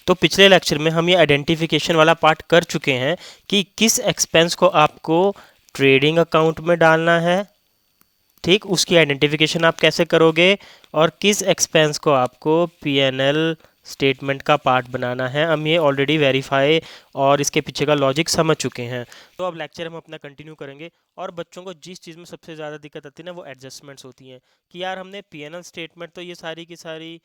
तो पिछले लेक्चर में हम ये आइडेंटिफिकेशन वाला पार्ट कर चुके हैं कि किस एक्सपेंस को आपको ट्रेडिंग अकाउंट में डालना है, ठीक, उसकी आइडेंटिफिकेशन आप कैसे करोगे, और किस एक्सपेंस को आपको पीएनएल स्टेटमेंट का पार्ट बनाना है। हम ये ऑलरेडी वेरीफाई और इसके पीछे का लॉजिक समझ चुके हैं। तो अब लेक्चर हम अपना कंटिन्यू करेंगे। और बच्चों को जिस चीज़ में सबसे ज़्यादा दिक्कत आती है ना, वो एडजस्टमेंट्स होती हैं कि यार हमने पीएनएल स्टेटमेंट तो ये सारी की सारी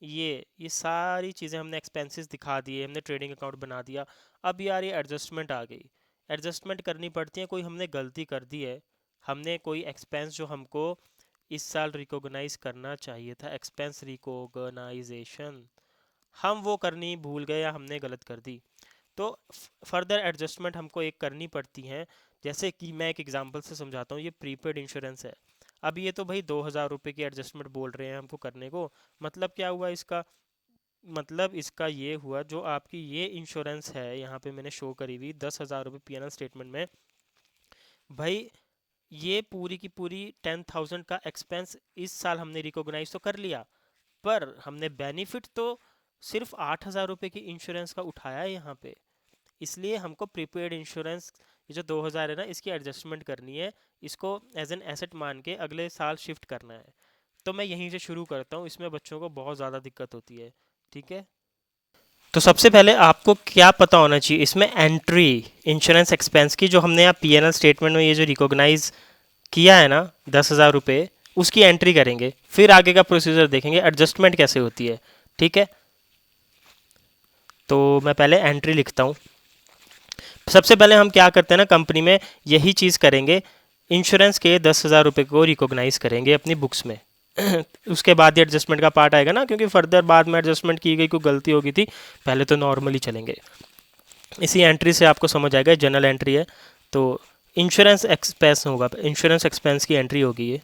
ये सारी चीज़ें हमने एक्सपेंसेस दिखा दिए, हमने ट्रेडिंग अकाउंट बना दिया, अब यार ये एडजस्टमेंट आ गई, एडजस्टमेंट करनी पड़ती है। कोई हमने गलती कर दी है, हमने कोई एक्सपेंस जो हमको इस साल रिकॉग्नाइज करना चाहिए था, एक्सपेंस रिकॉग्नाइजेशन, हम वो करनी भूल गए या हमने गलत कर दी, तो फर्दर एडजस्टमेंट हमको एक करनी पड़ती हैं। जैसे कि मैं एक एग्जांपल से समझाता हूँ, ये प्रीपेड इंश्योरेंस है। अब ये तो भाई 2,000 रुपये की एडजस्टमेंट बोल रहे हैं हमको करने को। मतलब क्या हुआ इसका, मतलब इसका ये हुआ जो आपकी ये इंश्योरेंस है यहाँ पे मैंने शो करी हुई 10,000 रुपये पीएनएल स्टेटमेंट में, भाई ये पूरी की पूरी 10,000 का एक्सपेंस इस साल हमने रिकॉग्नाइज तो कर लिया, पर हमने बेनिफिट तो सिर्फ 8,000 रुपये की इंश्योरेंस का उठाया है यहाँ पे। इसलिए हमको प्रीपेड इंश्योरेंस ये जो 2,000 है ना, इसकी एडजस्टमेंट करनी है, इसको एज एन एसेट मान के अगले साल शिफ्ट करना है। तो मैं यहीं से शुरू करता हूँ, इसमें बच्चों को बहुत ज़्यादा दिक्कत होती है, ठीक है। तो सबसे पहले आपको क्या पता होना चाहिए, इसमें एंट्री इंश्योरेंस एक्सपेंस की जो हमने यहाँ पीएनएल स्टेटमेंट में ये जो रिकॉग्नाइज किया है ना 10,000 रुपये, उसकी एंट्री करेंगे, फिर आगे का प्रोसीजर देखेंगे एडजस्टमेंट कैसे होती है, ठीक है। तो मैं पहले एंट्री लिखता हूँ। सबसे पहले हम क्या करते हैं ना, कंपनी में यही चीज़ करेंगे, इंश्योरेंस के 10,000 रुपये को रिकॉग्नाइज करेंगे अपनी बुक्स में। उसके बाद ही एडजस्टमेंट का पार्ट आएगा ना, क्योंकि फर्दर बाद में एडजस्टमेंट की गई, कोई गलती हो गई थी, पहले तो नॉर्मली चलेंगे। इसी एंट्री से आपको समझ आएगा, जनरल एंट्री है। तो इंश्योरेंस एक्सपेंस होगा, इंश्योरेंस एक्सपेंस की एंट्री होगी ये,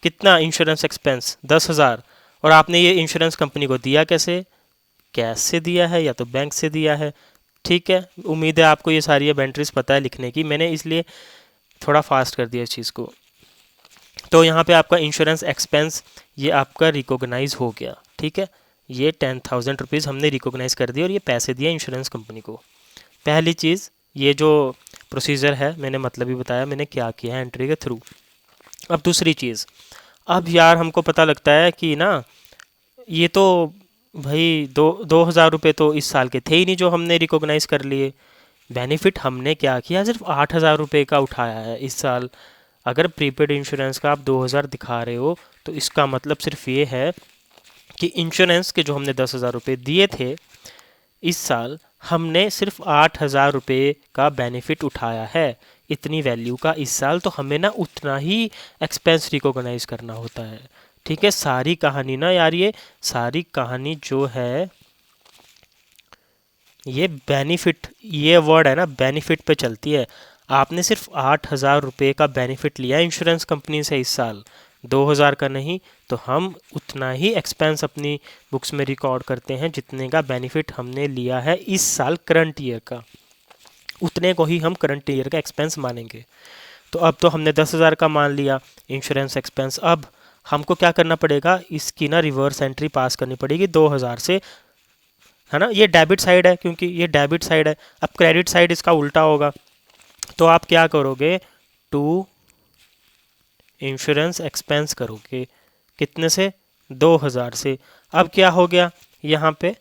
कितना इंश्योरेंस एक्सपेंस 10,000, और आपने ये इंश्योरेंस कंपनी को दिया कैसे, कैश से दिया है या तो बैंक से दिया है, ठीक है। उम्मीद है आपको ये सारी अब एंट्रीज पता है लिखने की, मैंने इसलिए थोड़ा फास्ट कर दिया इस चीज़ को। तो यहाँ पे आपका इंश्योरेंस एक्सपेंस ये आपका रिकॉग्नाइज हो गया, ठीक है। ये 10,000 रुपीज़ हमने रिकॉग्नाइज कर दिया और ये पैसे दिए इंश्योरेंस कंपनी को। पहली चीज़, ये जो प्रोसीजर है मैंने मतलब ही बताया मैंने क्या किया है एंट्री के थ्रू। अब दूसरी चीज़, अब यार हमको पता लगता है कि ना ये तो भाई 2,000 रुपये तो इस साल के थे ही नहीं जो हमने रिकॉग्नाइज कर लिए, बेनिफिट हमने क्या किया, सिर्फ 8,000 रुपये का उठाया है इस साल। अगर प्रीपेड इंश्योरेंस का आप 2,000 दिखा रहे हो तो इसका मतलब सिर्फ ये है कि इंश्योरेंस के जो हमने 10,000 रुपये दिए थे इस साल, हमने सिर्फ 8,000 रुपये का बेनिफिट उठाया है, इतनी वैल्यू का इस साल, तो हमें ना उतना ही एक्सपेंस रिकॉग्नाइज करना होता है, ठीक है। सारी कहानी ना यार, ये सारी कहानी जो है ये बेनिफिट, ये वर्ड है ना बेनिफिट पे चलती है। आपने सिर्फ 8,000 रुपये का बेनिफिट लिया इंश्योरेंस कंपनी से इस साल, 2,000 का नहीं, तो हम उतना ही एक्सपेंस अपनी बुक्स में रिकॉर्ड करते हैं जितने का बेनिफिट हमने लिया है इस साल करंट ईयर का, उतने को ही हम करंट ईयर का एक्सपेंस मानेंगे। तो अब तो हमने 10,000 का मान लिया इंश्योरेंस एक्सपेंस, अब हमको क्या करना पड़ेगा, इसकी ना रिवर्स एंट्री पास करनी पड़ेगी 2,000 से, है ना। ये डेबिट साइड है, क्योंकि ये डेबिट साइड है, अब क्रेडिट साइड इसका उल्टा होगा। तो आप क्या करोगे, टू इंश्योरेंस एक्सपेंस करोगे, कितने से, 2,000 से। अब क्या हो गया यहाँ पे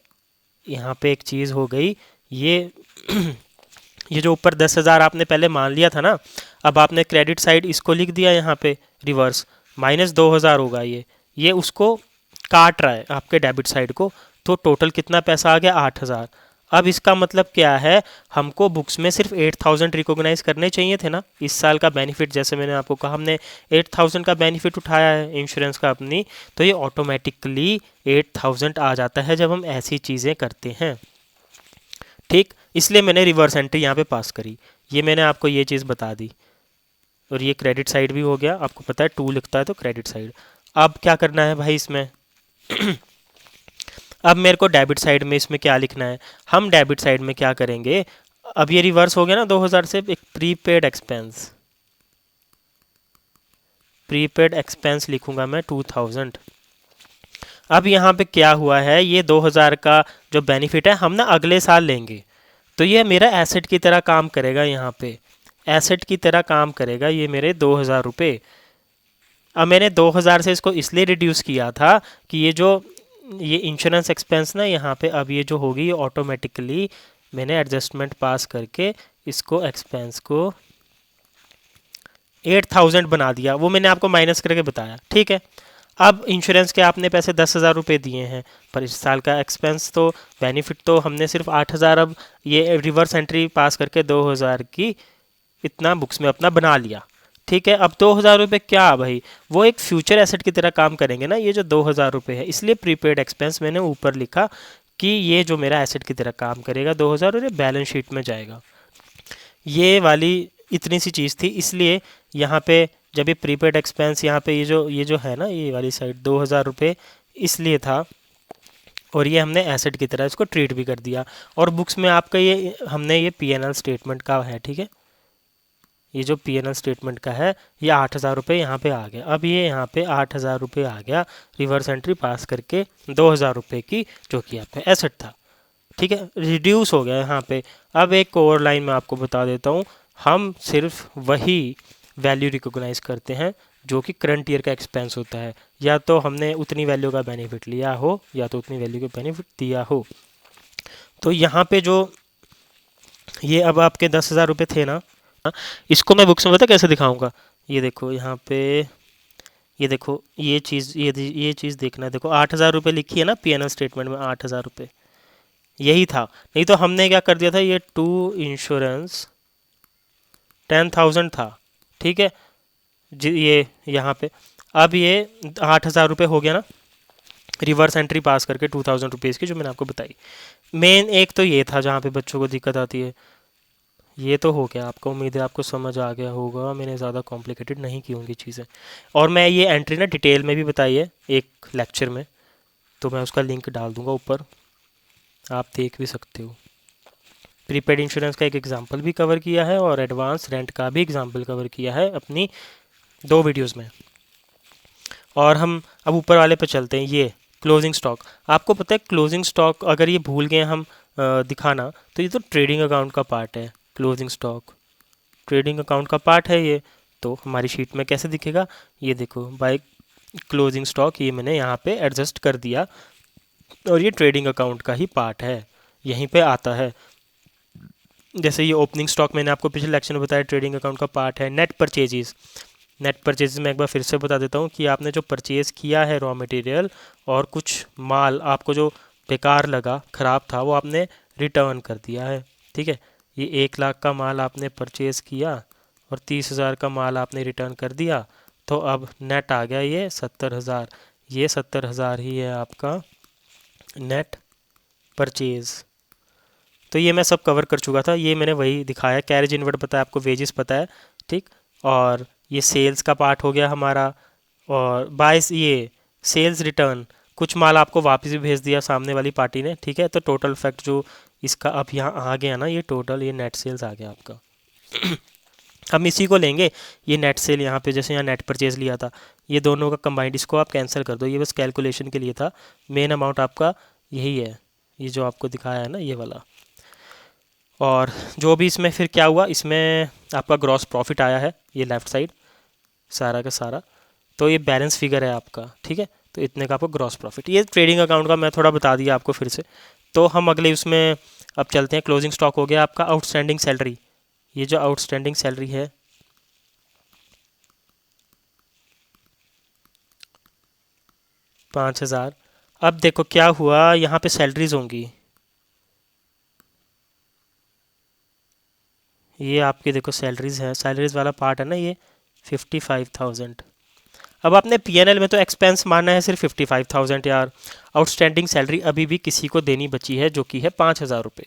एक चीज़ हो गई, ये ये जो ऊपर 10,000 आपने पहले मान लिया था ना, अब आपने क्रेडिट साइड इसको लिख दिया यहाँ पे रिवर्स, माइनस 2,000 होगा ये उसको काट रहा है आपके डेबिट साइड को, तो टोटल कितना पैसा आ गया, 8,000। अब इसका मतलब क्या है, हमको बुक्स में सिर्फ 8,000 रिकॉग्नाइज करने चाहिए थे ना इस साल का बेनिफिट, जैसे मैंने आपको कहा हमने 8,000 का बेनिफिट उठाया है इंश्योरेंस का अपनी, तो ये ऑटोमेटिकली 8,000 आ जाता है जब हम ऐसी चीज़ें करते हैं, ठीक। इसलिए मैंने रिवर्स एंट्री यहाँ पे पास करी, ये मैंने आपको ये चीज़ बता दी, और ये क्रेडिट साइड भी हो गया, आपको पता है 2 लिखता है तो क्रेडिट साइड। अब क्या करना है भाई इसमें अब मेरे को डेबिट साइड में इसमें क्या लिखना है, हम डेबिट साइड में क्या करेंगे, अब ये रिवर्स हो गया ना 2,000 से, एक प्रीपेड एक्सपेंस लिखूंगा मैं 2,000। अब यहाँ पे क्या हुआ है, ये 2000 का जो बेनिफिट है हम ना अगले साल लेंगे, तो ये मेरा एसेट की तरह काम करेगा, यहाँ पे एसेट की तरह काम करेगा ये मेरे 2000 रुपये। अब मैंने 2000 से इसको इसलिए रिड्यूस किया था कि ये इंश्योरेंस एक्सपेंस ना यहाँ पे अब ये जो होगी ये ऑटोमेटिकली मैंने एडजस्टमेंट पास करके इसको एक्सपेंस को 8000 बना दिया, वो मैंने आपको माइनस करके बताया, ठीक है। अब इंश्योरेंस के आपने पैसे 10,000 रुपये दिए हैं, पर इस साल का एक्सपेंस तो बेनिफिट तो हमने सिर्फ 8000, अब ये रिवर्स एंट्री पास करके 2000 की इतना बुक्स में अपना बना लिया, ठीक है। अब 2000 रुपये क्या भाई, वो एक फ्यूचर एसेट की तरह काम करेंगे ना ये जो 2000 रुपये है, इसलिए प्रीपेड एक्सपेंस मैंने ऊपर लिखा कि ये जो मेरा एसेट की तरह काम करेगा 2000 और ये बैलेंस शीट में जाएगा। ये वाली इतनी सी चीज़ थी, इसलिए यहाँ पे जब ये प्रीपेड एक्सपेंस यहाँ पे ये जो है ना ये वाली साइड 2000 रुपये इसलिए था, और ये हमने एसेट की तरह इसको ट्रीट भी कर दिया। और बुक्स में आपका ये हमने ये पीएनएल स्टेटमेंट का है, ठीक है, ये जो पीएनएल स्टेटमेंट का है ये 8000 रुपये यहाँ पे आ गया। अब ये यहाँ पे 8000 रुपये आ गया रिवर्स एंट्री पास करके 2000 रुपये की, जो कि आपका एसेट था, ठीक है, रिड्यूस हो गया यहाँ पे। अब एक और लाइन में आपको बता देता हूँ, हम सिर्फ वही वैल्यू रिकॉग्नाइज करते हैं जो कि करंट ईयर का एक्सपेंस होता है, या तो हमने उतनी वैल्यू का बेनिफिट लिया हो या तो उतनी वैल्यू का बेनिफिट दिया हो। तो यहाँ पे जो ये अब आपके 10,000 रुपये थे ना, इसको मैं बुक्स में पता कैसे दिखाऊंगा, ये देखो यहाँ पे, ये देखो ये चीज़ देखना, देखो 8000 रुपये लिखी है ना पीएनएल स्टेटमेंट में, 8000 रुपये यही था। नहीं तो हमने क्या कर दिया था, ये टू इंश्योरेंस 10,000 था, ठीक है ये यहाँ पे। अब ये 8000 रुपये हो गया ना रिवर्स एंट्री पास करके 2000 रुपीज़ की, जो मैंने आपको बताई। मेन एक तो ये था जहाँ पे बच्चों को दिक्कत आती है, ये तो हो गया आपको, उम्मीद है आपको समझ आ गया होगा, मैंने ज़्यादा कॉम्प्लिकेटेड नहीं की होंगी चीज़ें। और मैं ये एंट्री ना डिटेल में भी बताई है एक लेक्चर में, तो मैं उसका लिंक डाल दूंगा ऊपर, आप देख भी सकते हो। प्रीपेड इंश्योरेंस का एक एग्जांपल भी कवर किया है और एडवांस रेंट का भी एग्जांपल कवर किया है अपनी 2 वीडियोस में। और हम अब ऊपर वाले पे चलते हैं, ये क्लोजिंग स्टॉक। आपको पता है क्लोजिंग स्टॉक अगर ये भूल गए हम दिखाना, तो ये तो ट्रेडिंग अकाउंट का पार्ट है। क्लोजिंग स्टॉक ट्रेडिंग अकाउंट का पार्ट है ये, तो हमारी शीट में कैसे दिखेगा, ये देखो बाय क्लोजिंग स्टॉक, ये मैंने यहाँ पे एडजस्ट कर दिया, और ये ट्रेडिंग अकाउंट का ही पार्ट है, यहीं पे आता है। जैसे ये ओपनिंग स्टॉक मैंने आपको पिछले लेक्चर में बताया ट्रेडिंग अकाउंट का पार्ट है। नेट परचेजेस में एक बार फिर से बता देता हूँ कि आपने जो परचेज़ किया है रॉ मटेरियल और कुछ माल आपको जो बेकार लगा, ख़राब था, वो आपने रिटर्न कर दिया है, ठीक है। ये 1 लाख का माल आपने परचेज़ किया और 30,000 का माल आपने रिटर्न कर दिया, तो अब नेट आ गया ये 70,000। ये 70,000 ही है आपका नेट परचेज़। तो ये मैं सब कवर कर चुका था, ये मैंने वही दिखाया, कैरेज इनवर्ड पता है आपको, वेजेस पता है, ठीक। और ये सेल्स का पार्ट हो गया हमारा, और बाइस ये सेल्स रिटर्न, कुछ माल आपको वापस भी भेज दिया सामने वाली पार्टी ने, ठीक है। तो टोटल फैक्ट जो इसका अब यहाँ आ गया ना, ये टोटल ये नेट सेल्स आ गया आपका। हम इसी को लेंगे, ये नेट सेल यहाँ पे जैसे यहाँ नेट परचेज लिया था, ये दोनों का कंबाइंड, इसको आप कैंसिल कर दो, ये बस कैलकुलेशन के लिए था। मेन अमाउंट आपका यही है, ये जो आपको दिखाया है ना ये वाला। और जो भी इसमें फिर क्या हुआ, इसमें आपका ग्रॉस प्रॉफिट आया है, ये लेफ़्ट साइड सारा का सारा, तो ये बैलेंस फिगर है आपका, ठीक है। तो इतने का आपको ग्रॉस प्रॉफिट, ये ट्रेडिंग अकाउंट का मैं थोड़ा बता दिया आपको फिर से। तो हम अगले उसमें अब चलते हैं। क्लोजिंग स्टॉक हो गया आपका। आउटस्टैंडिंग सैलरी, ये जो आउटस्टैंडिंग सैलरी है 5,000। अब देखो क्या हुआ, यहाँ पे सैलरीज होंगी, ये आपकी देखो सैलरीज है, सैलरीज वाला पार्ट है ना ये 55,000। अब आपने पीएनएल में तो एक्सपेंस माना है सिर्फ 55,000 यार। आउटस्टैंडिंग सैलरी अभी भी किसी को देनी बची है जो कि है 5,000 रुपये।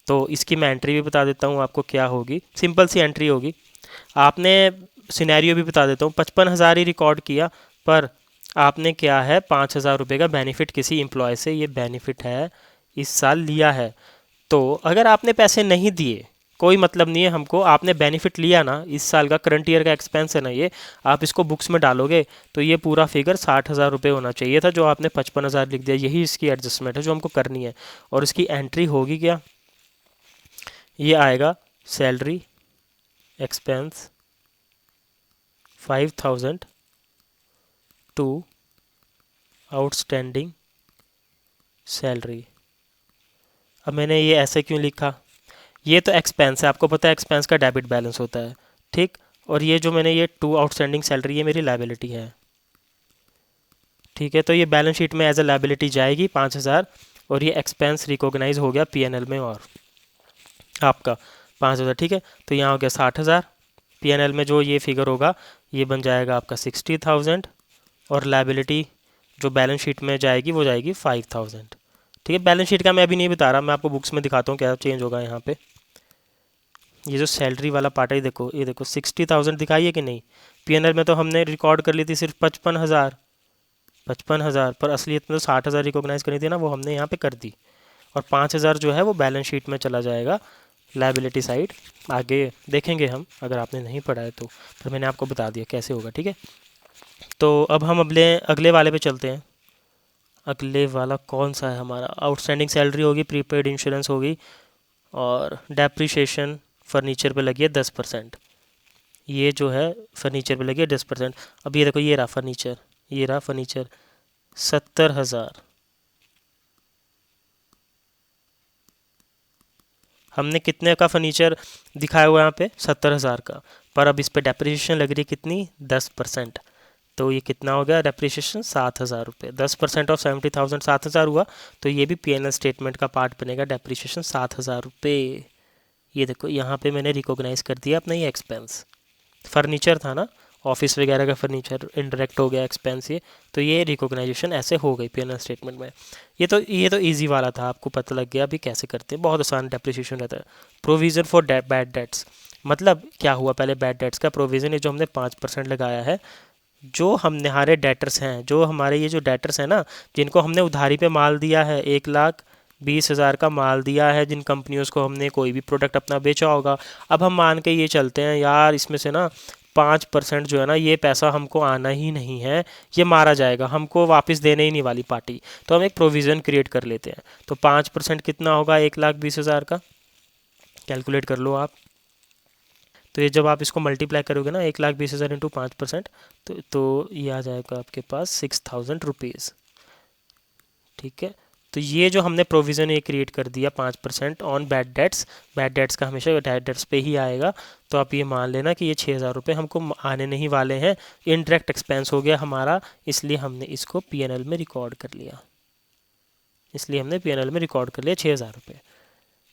तो इसकी मैं एंट्री भी बता देता हूँ आपको क्या होगी, सिंपल सी एंट्री होगी। आपने सिनेरियो भी बता देता हूँ, 55,000 ही रिकॉर्ड किया, पर आपने क्या है 5,000 रुपये का बेनिफिट किसी एम्प्लॉय से ये बेनिफिट है इस साल लिया है। तो अगर आपने पैसे नहीं दिए कोई मतलब नहीं है हमको। आपने बेनिफिट लिया ना, इस साल का करंट ईयर का एक्सपेंस है ना ये, आप इसको बुक्स में डालोगे तो ये पूरा फिगर 60,000 रुपये होना चाहिए था, जो आपने 55,000 लिख दिया। यही इसकी एडजस्टमेंट है जो हमको करनी है। और इसकी एंट्री होगी क्या, ये आएगा salary expense 5,000 to outstanding salary. अब मैंने ये ऐसे क्यों लिखा, ये तो एक्सपेंस है, आपको पता है एक्सपेंस का डेबिट बैलेंस होता है, ठीक। और ये जो मैंने ये टू आउटस्टैंडिंग सैलरी, ये मेरी लाइबिलिटी है, ठीक है। तो ये बैलेंस शीट में एज अ लाइबिलिटी जाएगी 5,000, और ये एक्सपेंस रिकॉग्नाइज हो गया पीएनएल में, और आपका 5,000, ठीक है। तो यहाँ हो गया 60,000, पीएनएल में जो ये फिगर होगा ये बन जाएगा आपका 60,000, और लाइबिलिटी जो बैलेंस शीट में जाएगी वो जाएगी 5,000, ठीक है। बैलेंस शीट का मैं अभी नहीं बता रहा, मैं आपको बुक्स में दिखाता हूँ क्या चेंज होगा यहाँ पे। ये जो सैलरी वाला पार्ट है, ये देखो 60,000 दिखाई है कि नहीं। पीएनएल में तो हमने रिकॉर्ड कर ली थी सिर्फ 55,000 पर असलियत में तो 60,000 रिकॉग्नाइज करनी थी ना, वो हमने यहाँ पे कर दी। और 5,000 जो है वो बैलेंस शीट में चला जाएगा लाइबिलिटी साइड। आगे देखेंगे हम, अगर आपने नहीं पढ़ा है तो, पर मैंने आपको बता दिया कैसे होगा, ठीक है। तो अब हम अगले वाले पे चलते हैं। अगले वाला कौन सा है हमारा, आउटस्टैंडिंग सैलरी होगी, प्रीपेड इंश्योरेंस होगी, और डेप्रिसिएशन फर्नीचर पे लगी है 10%। ये जो है फर्नीचर पे लगी है 10%। अब ये देखो, ये रहा फर्नीचर, 70,000। हमने कितने का फर्नीचर दिखाया हुआ है यहाँ पे, 70,000 का, पर अब इस पे डेप्रिसिएशन लग रही है कितनी, 10%। तो ये कितना हो गया डेप्रिसिएशन, 7,000 रुपये। 10% ऑफ 70,000 7,000 हुआ, तो ये भी पीएनएल स्टेटमेंट का पार्ट बनेगा, डेप्रिसिएशन 7,000 रुपये। ये देखो यहाँ पे मैंने रिकॉग्नाइज कर दिया अपना ये एक्सपेंस। फर्नीचर था ना, ऑफिस वगैरह का फर्नीचर, इनडायरेक्ट हो गया एक्सपेंस ये। तो ये रिकॉग्नाइजेशन ऐसे हो गई पीएनएल स्टेटमेंट में। ये तो इजी वाला था, आपको पता लग गया अभी कैसे करते हैं, बहुत आसान डेप्रिसिएशन रहता है। प्रोविज़न फॉर बैड डेट्स, मतलब क्या हुआ, पहले बैड डेट्स का प्रोविज़न है जो हमने 5% लगाया है। जो हमारे डेटर्स हैं, जो हमारे ये जो डेटर्स हैं ना, जिनको हमने उधारी पे माल दिया है, 1,20,000 का माल दिया है, जिन कंपनियों को हमने कोई भी प्रोडक्ट अपना बेचा होगा। अब हम मान के ये चलते हैं यार, इसमें से ना 5% जो है ना, ये पैसा हमको आना ही नहीं है, ये मारा जाएगा, हमको वापस देने ही नहीं वाली पार्टी। तो हम एक प्रोविज़न क्रिएट कर लेते हैं। तो 5% कितना होगा 1,20,000 का, कैलकुलेट कर लो आप। तो ये जब आप इसको मल्टीप्लाई करोगे ना, 1,20,000 इंटू 5%, तो ये आ जाएगा आपके पास 6,000 रुपीज़, ठीक है। तो ये जो हमने प्रोविज़न ये क्रिएट कर दिया 5% ऑन बैड डेट्स का हमेशा बैड डेट्स पे ही आएगा। तो आप ये मान लेना कि ये 6,000 रुपये हमको आने नहीं वाले हैं, इनडायरेक्ट एक्सपेंस हो गया हमारा, इसलिए हमने इसको पीएनएल में रिकॉर्ड कर लिया, 6,000 रुपये।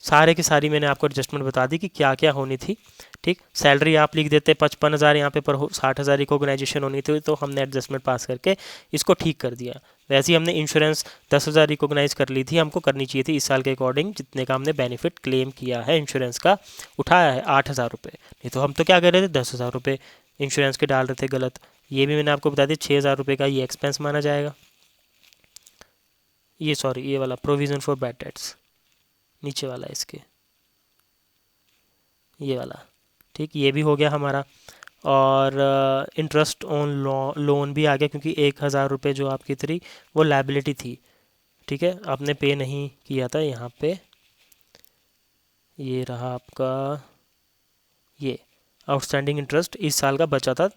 सारे की सारी मैंने आपको एडजस्टमेंट बता दी कि क्या क्या होनी थी, ठीक। सैलरी आप लिख देते 55,000 यहाँ पे, पर 60,000 रिकॉग्नाइजेशन होनी थी, तो हमने एडजस्टमेंट पास करके इसको ठीक कर दिया। वैसे ही हमने इंश्योरेंस 10,000 रिकॉग्नाइज कर ली थी, हमको करनी चाहिए थी इस साल के अकॉर्डिंग जितने का हमने बेनिफिट क्लेम किया है, इंश्योरेंस का उठाया है 8,000 रुपये। नहीं तो हम तो क्या कर रहे थे, 10,000 रुपये इंश्योरेंस के डाल रहे थे गलत। ये भी मैंने आपको बता दिया 6,000 रुपये का ये एक्सपेंस माना जाएगा। ये वाला प्रोविज़न फॉर बैड डेट्स नीचे वाला इसके, ये वाला, ठीक। ये भी हो गया हमारा। और इंटरेस्ट ऑन लोन भी आ गया, क्योंकि 1,000 रुपये जो आपकी थी वो लाइबिलिटी थी, ठीक है, आपने पे नहीं किया था। यहाँ पे ये रहा आपका, ये आउटस्टैंडिंग इंटरेस्ट इस साल का बचा था,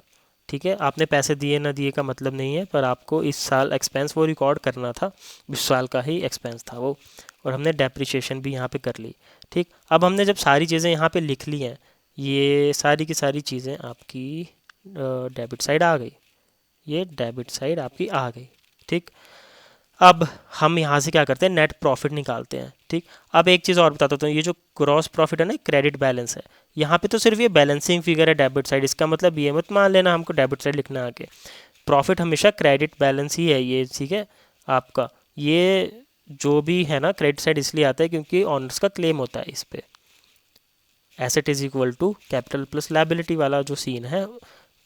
ठीक है। आपने पैसे दिए ना दिए का मतलब नहीं है, पर आपको इस साल एक्सपेंस वो रिकॉर्ड करना था, इस साल का ही एक्सपेंस था वो। और हमने डेप्रिसिएशन भी यहाँ पे कर ली, ठीक। अब हमने जब सारी चीज़ें यहाँ पे लिख ली हैं, ये सारी की सारी चीज़ें आपकी डेबिट साइड आ गई, ये डेबिट साइड आपकी आ गई, ठीक। अब हम यहाँ से क्या करते हैं, नेट प्रॉफिट निकालते हैं, ठीक। अब एक चीज़ और बताता हूँ, ये जो ग्रॉस प्रॉफिट है ना, क्रेडिट बैलेंस है, यहाँ पे तो सिर्फ ये बैलेंसिंग फिगर है डेबिट साइड। इसका मतलब ये मत मान लेना हमको डेबिट साइड लिखना आके, प्रॉफिट हमेशा क्रेडिट बैलेंस ही है ये, ठीक है। आपका ये जो भी है ना क्रेडिट साइड इसलिए आता है क्योंकि ऑनर्स का क्लेम होता है इस पर, asset is equal to capital plus liability वाला जो सीन है,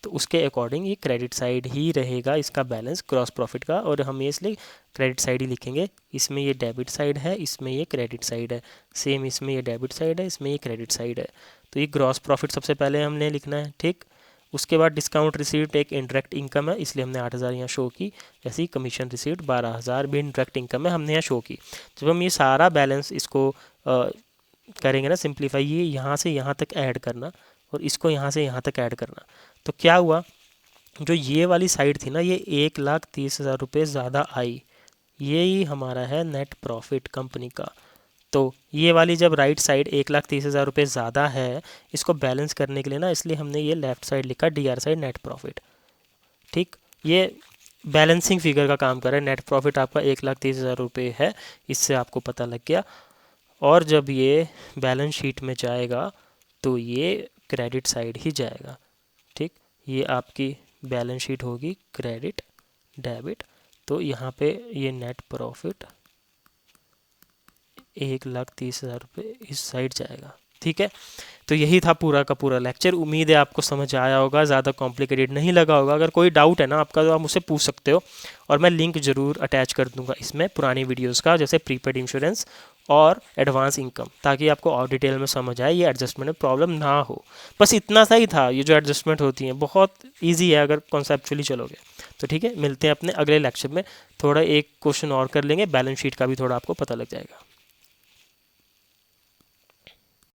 तो उसके अकॉर्डिंग ये क्रेडिट साइड ही रहेगा इसका बैलेंस ग्रॉस प्रॉफिट का, और हम ये इसलिए क्रेडिट साइड ही लिखेंगे। इसमें ये डेबिट साइड है, इसमें ये क्रेडिट साइड है, सेम इसमें ये डेबिट साइड है, इसमें ये क्रेडिट साइड है। तो ये ग्रॉस प्रॉफिट सबसे पहले हमने लिखना है, ठीक। उसके बाद डिस्काउंट रिसीव्ड एक इंडायरेक्ट इनकम है, इसलिए हमने 8,000 यहाँ शो की। जैसे ही कमीशन रिसीव्ड 12,000 भी इंडायरेक्ट इनकम है, हमने यहाँ शो की। जब हम ये सारा बैलेंस इसको करेंगे ना सिंप्लीफाई, ये यहाँ से यहाँ तक ऐड करना और इसको यहाँ से यहाँ तक ऐड करना, तो क्या हुआ, जो ये वाली साइड थी ना, ये 1,30,000 रुपये ज़्यादा आई, ये ही हमारा है नेट प्रॉफिट कंपनी का। तो ये वाली जब राइट साइड 1,30,000 रुपये ज़्यादा है, इसको बैलेंस करने के लिए ना, इसलिए हमने ये लेफ़्ट साइड लिखा DR साइड नेट प्रॉफिट, ठीक। ये बैलेंसिंग फिगर का काम कर रहा है। नेट प्रॉफिट आपका 1,30,000 रुपये है, इससे आपको पता लग गया। और जब ये बैलेंस शीट में जाएगा तो ये क्रेडिट साइड ही जाएगा, ठीक। ये आपकी बैलेंस शीट होगी क्रेडिट डेबिट, तो यहाँ पे ये नेट प्रॉफिट 1,30,000 रुपये इस साइड जाएगा, ठीक है। तो यही था पूरा का पूरा लेक्चर। उम्मीद है आपको समझ आया होगा, ज़्यादा कॉम्प्लिकेटेड नहीं लगा होगा। अगर कोई डाउट है ना आपका, तो आप मुझसे पूछ सकते हो, और मैं लिंक ज़रूर अटैच कर दूंगा इसमें पुरानी वीडियोस का, जैसे प्रीपेड इंश्योरेंस और एडवांस इनकम, ताकि आपको और डिटेल में समझ आए, ये एडजस्टमेंट में प्रॉब्लम ना हो। बस इतना सा ही था, ये जो एडजस्टमेंट होती हैं बहुत ईजी है अगर कॉन्सेप्चुअली चलोगे तो, ठीक है। मिलते हैं अपने अगले लेक्चर में, थोड़ा एक क्वेश्चन और कर लेंगे, बैलेंस शीट का भी थोड़ा आपको पता लग जाएगा।